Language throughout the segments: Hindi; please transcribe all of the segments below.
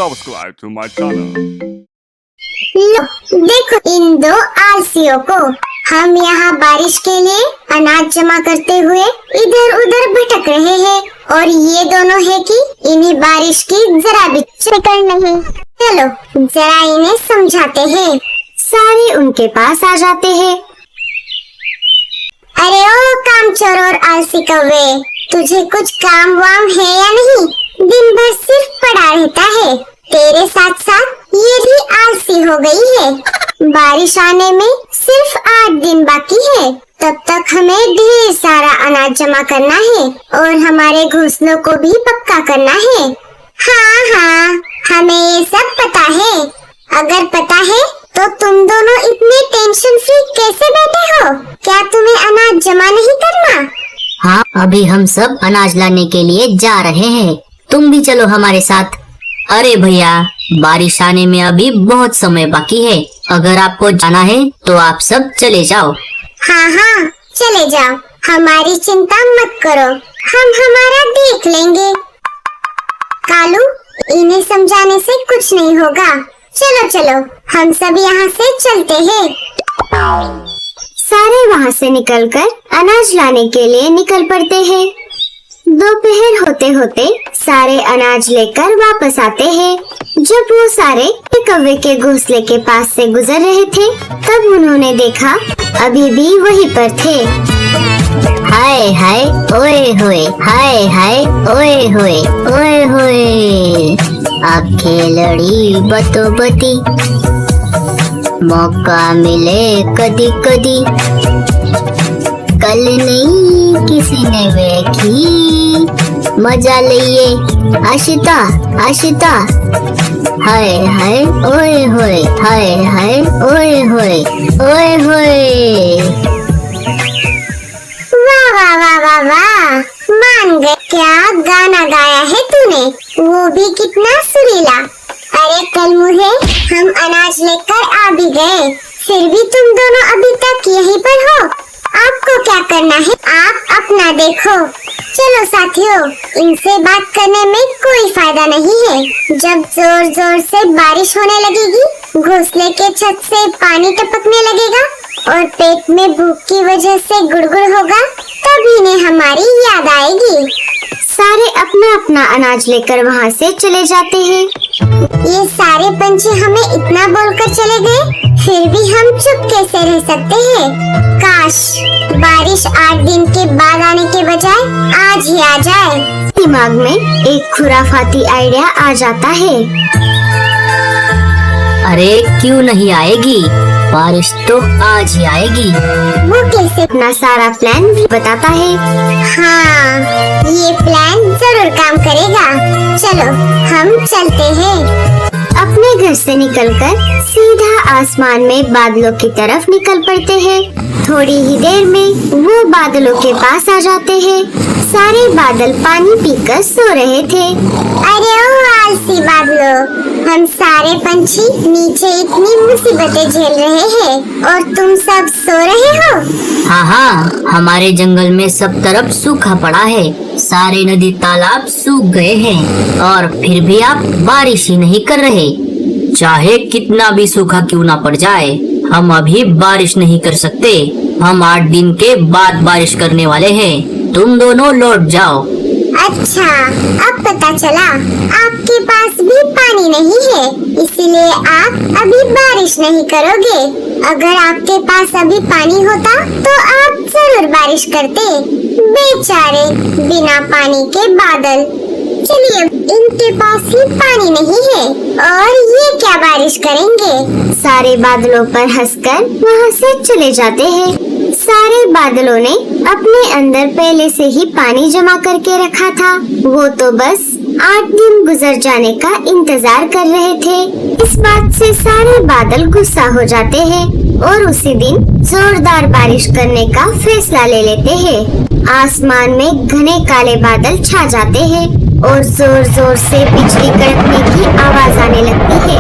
subscribe to my channel. लो, देखो इन दो आलसियों को। हम यहाँ बारिश के लिए अनाज जमा करते हुए इधर उधर भटक रहे हैं और ये दोनों है कि इन्हें बारिश की जरा भी फिक्र नहीं। चलो जरा इन्हें समझाते हैं। सारे उनके पास आ जाते हैं। अरे ओ कामचोर और आलसी कौवे, तुझे कुछ काम वाम है या नहीं? दिन भर सिर्फ पड़ा रहता है। तेरे साथ साथ ये भी आलसी हो गई है। बारिश आने में सिर्फ 8 दिन बाकी है। तब तक हमें ढेर सारा अनाज जमा करना है और हमारे घोंसलों को भी पक्का करना है। हाँ हाँ, हमें ये सब पता है। अगर पता है तो तुम दोनों इतने टेंशन फ्री कैसे बैठे हो? क्या तुम्हें अनाज जमा नहीं करना? हाँ, अभी हम सब अनाज लाने के लिए जा रहे हैं। तुम भी चलो हमारे साथ। अरे भैया, बारिश आने में अभी बहुत समय बाकी है। अगर आपको जाना है तो आप सब चले जाओ। हाँ हाँ, चले जाओ। हमारी चिंता मत करो, हम हमारा देख लेंगे। कालू, इन्हें समझाने से कुछ नहीं होगा। चलो चलो, हम सब यहाँ से चलते हैं। सारे वहाँ से निकलकर अनाज लाने के लिए निकल पड़ते हैं। दोपहर होते होते सारे अनाज लेकर वापस आते हैं। जब वो सारे कौवे के घोंसले के पास से गुजर रहे थे, तब उन्होंने देखा अभी भी वहीं पर थे। हाय हाय ओए होए, हाय हाय ओए होए, ओए होए। अब खेलड़ी बतो बती, मौका मिले कदी कदी। कल नहीं किसी ने देखी, मजा लिए आशिता आशिता। हाय हाय ओए होए, हाय हाय ओए होए, ओए होए। वाह वाह वाह वाह वाह, मान गए। क्या गाना गाया है तूने, वो भी कितना सुरीला। अरे कल मुहे, हम अनाज लेकर आ भी गए, फिर भी तुम दोनों अभी तक यहीं पर हो। आपको क्या करना है, आप अपना देखो। चलो साथियों, इनसे बात करने में कोई फायदा नहीं है। जब जोर जोर से बारिश होने लगेगी, घोंसले के छत से पानी टपकने लगेगा और पेट में भूख की वजह से गुड़गुड़ होगा, तब इन्हें हमारी याद आएगी। सारे अपना अपना अनाज लेकर वहाँ से चले जाते हैं। ये सारे पंछी हमें इतना बोलकर चले गए, फिर भी हम चुप कैसे रह सकते हैं? काश बारिश 8 दिन के बाद आने के बजाय आज ही आ जाए। दिमाग में एक खुराफाती आइडिया आ जाता है। अरे क्यों नहीं आएगी, बारिश तो आज ही आएगी। वो कैसे? अपना सारा प्लान भी बताता है। हाँ, ये प्लान जरूर काम करेगा। चलो हम चलते हैं। अपने घर से निकलकर सीधा आसमान में बादलों की तरफ निकल पड़ते हैं। थोड़ी ही देर में वो बादलों के पास आ जाते हैं। सारे बादल पानी पीकर सो रहे थे। अरे ओ आलसी बादलों, हम सारे पंछी नीचे इतनी मुसीबतें झेल रहे हैं और तुम सब सो रहे हो। हाँ हाँ, हमारे जंगल में सब तरफ सूखा पड़ा है। सारे नदी तालाब सूख गए हैं और फिर भी आप बारिश ही नहीं कर रहे। चाहे कितना भी सूखा क्यों ना पड़ जाए, हम अभी बारिश नहीं कर सकते। हम 8 दिन के बाद बारिश करने वाले हैं। तुम दोनों लौट जाओ। अच्छा, अब पता चला आपके पास भी पानी नहीं है, इसीलिए आप अभी बारिश नहीं करोगे। अगर आपके पास अभी पानी होता तो आप जरूर बारिश करते। बेचारे बिना पानी के बादल। चलिए, इनके पास ही पानी नहीं है और ये क्या बारिश करेंगे। सारे बादलों पर हंसकर वहाँ से चले जाते हैं। सारे बादलों ने अपने अंदर पहले से ही पानी जमा करके रखा था। वो तो बस 8 दिन गुजर जाने का इंतजार कर रहे थे। इस बात से सारे बादल गुस्सा हो जाते हैं और उसी दिन जोरदार बारिश करने का फैसला ले लेते हैं। आसमान में घने काले बादल छा जाते हैं और जोर जोर से बिजली कड़कने की आवाज आने लगती है।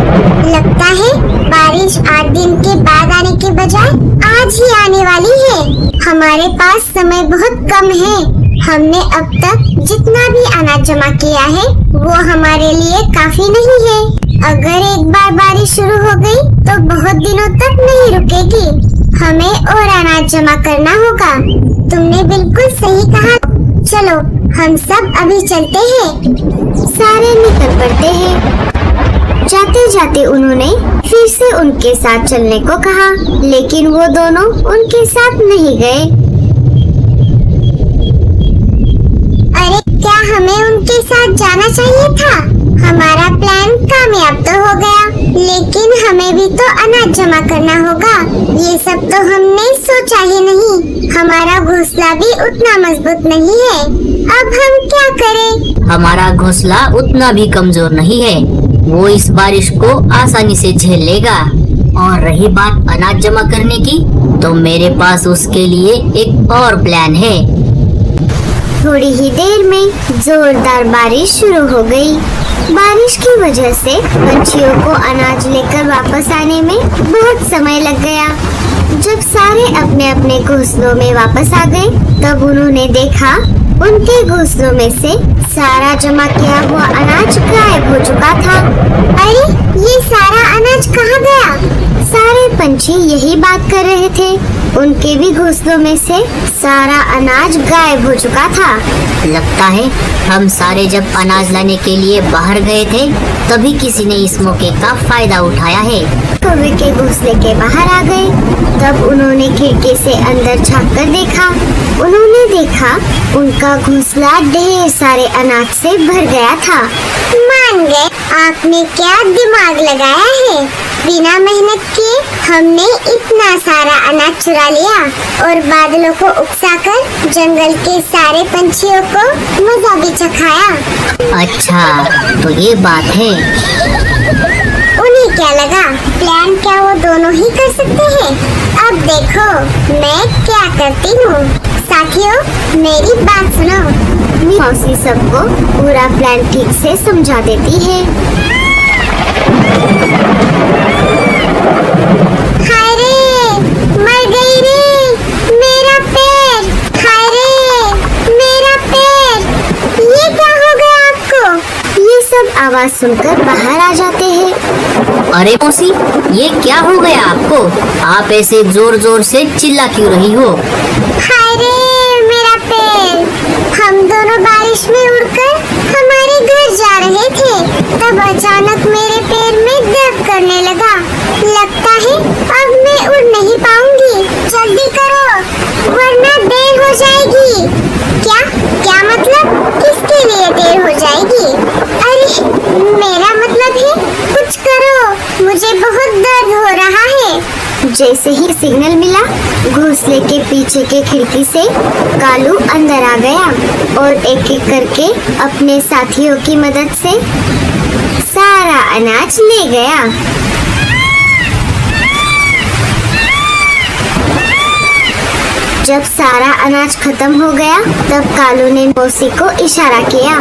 लगता है बारिश 8 दिन के बाद आने के बजाय आज ही आने वाली है। हमारे पास समय बहुत कम है। हमने अब तक जितना भी अनाज जमा किया है वो हमारे लिए काफी नहीं है। अगर एक बार बारिश शुरू हो गई तो बहुत दिनों तक नहीं रुकेगी। हमें और अनाज जमा करना होगा। तुमने बिल्कुल सही कहा। चलो हम सब अभी चलते हैं। सारे निकल पड़ते हैं। जाते जाते उन्होंने फिर से उनके साथ चलने को कहा, लेकिन वो दोनों उनके साथ नहीं गए। अरे क्या हमें उनके साथ जाना चाहिए था? हमारा प्लान कामयाब तो हो गया, लेकिन हमें भी तो अनाज जमा करना होगा। ये सब तो हमने सोचा ही नहीं। हमारा घोंसला भी उतना मजबूत नहीं है। अब हम क्या करें? हमारा घोंसला उतना भी कमजोर नहीं है। वो इस बारिश को आसानी से झेल लेगा। और रही बात अनाज जमा करने की, तो मेरे पास उसके लिए एक और प्लान है। थोड़ी ही देर में जोरदार बारिश शुरू हो गई। बारिश की वजह से पंछियों को अनाज लेकर वापस आने में बहुत समय लग गया। जब सारे अपने अपने घोंसलों में वापस आ गए, तब उन्होंने देखा उनके घोंसलों में से सारा जमा किया हुआ अनाज गायब हो चुका था। अरे ये सारा अनाज कहाँ गया? सारे पंछी यही बात कर रहे थे। उनके भी घोंसलों में से सारा अनाज गायब हो चुका था। लगता है हम सारे जब अनाज लाने के लिए बाहर गए थे, तभी किसी ने इस मौके का फायदा उठाया है। कौवे के घोंसले के बाहर आ गए। तब उन्होंने खिड़की से अंदर झांक कर देखा। उन्होंने देखा उनका घोंसला ढेर सारे अनाज से भर गया था। मान गए, आपने क्या दिमाग लगाया है। बिना मेहनत के हमने इतना सारा अनाज चुरा लिया और बादलों को उकसाकर जंगल के सारे पंछियों को मजा भी चखाया। अच्छा, तो ये बात है। उन्हें क्या लगा, प्लान क्या वो दोनों ही कर सकते हैं? अब देखो मैं क्या करती हूँ। साथियों मेरी बात सुनो। मौसी सबको पूरा प्लान ठीक से समझा देती है। हाय रे, मर गई रे मेरा पैर। हाय रे मेरा पैर। ये क्या हो गया आपको? ये सब आवाज सुनकर बाहर आ जाते हैं। अरे मौसी, ये क्या हो गया आपको? आप ऐसे जोर जोर से चिल्ला क्यों रही हो? हाय रे मेरा पैर। हम दोनों बारिश में उड़कर हमारे घर जा रहे थे, तब अचानक मेरे पैर में दर्द करने लगा। लगता है अब मैं उड़ नहीं पाऊंगी। जल्दी करो वरना देर हो जाएगी। क्या क्या मतलब? किसके लिए देर हो जाएगी? अरे मेरा मतलब है कुछ करो, मुझे बहुत दर्द हो रहा है। जैसे ही सिग्नल मिला, घोंसले के पीछे के खिड़की से कालू अंदर आ गया और एक एक करके अपने साथियों की मदद से सारा अनाज ले गया। जब सारा अनाज खत्म हो गया, तब कालू ने मौसी को इशारा किया।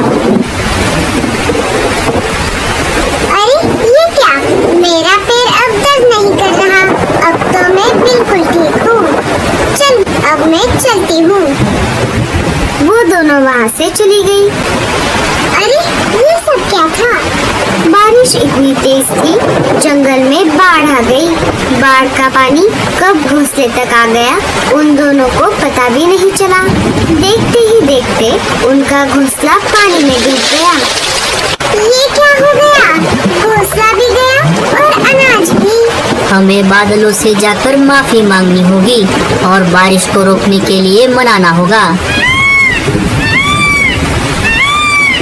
अरे ये क्या? मेरा पैर अब दर्द नहीं कर रहा। अब तो मैं बिल्कुल ठीक हूँ। चल अब मैं चलती हूँ। वो दोनों वहाँ से चली गई। अरे ये सब क्या था? बारिश इतनी तेज थी, जंगल में बाढ़ आ गई। बाढ़ का पानी कब घोंसले तक आ गया, उन दोनों को पता भी नहीं चला। देखते ही देखते उनका घोंसला पानी में डूब गया। ये क्या हो गया? घोंसला भी गया और अनाज भी। हमें बादलों से जाकर माफी मांगनी होगी और बारिश को रोकने के लिए मनाना होगा।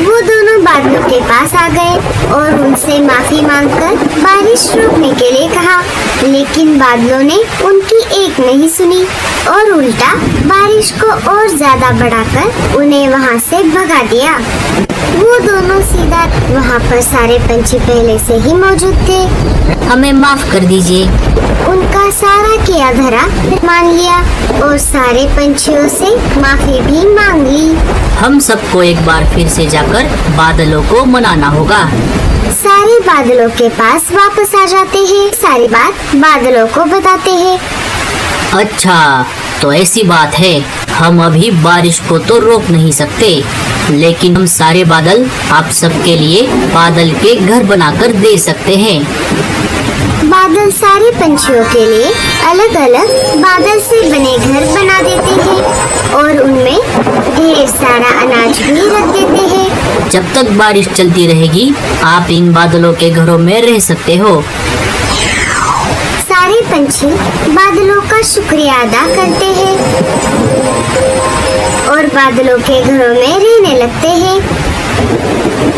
वो दोनों बादलों के पास आ गए और उनसे माफी मांगकर बारिश रोकने के लिए कहा, लेकिन बादलों ने उनकी एक नहीं सुनी और उल्टा बारिश को और ज्यादा बढ़ाकर उन्हें वहाँ से भगा दिया। वो दोनों सीधा वहाँ पर सारे पंछी पहले से ही मौजूद थे। हमें माफ कर दीजिए। उनका सारा किया धरा मान लिया और सारे पंछियों से माफी भी मांग ली। हम सबको एक बार फिर से जाकर बादलों को मनाना होगा। सारे बादलों के पास वापस आ जाते हैं, सारी बात बादलों को बताते हैं। अच्छा, तो ऐसी बात है। हम अभी बारिश को तो रोक नहीं सकते, लेकिन हम सारे बादल आप सबके लिए बादल के घर बनाकर दे सकते हैं। बादल सारे पंछियों के लिए अलग अलग बादल से बने घर बना देते हैं और उनमें ढेर सारा अनाज भी रख देते हैं। जब तक बारिश चलती रहेगी आप इन बादलों के घरों में रह सकते हो। सारे पंछी बादलों का शुक्रिया अदा करते हैं और बादलों के घरों में रहने लगते हैं।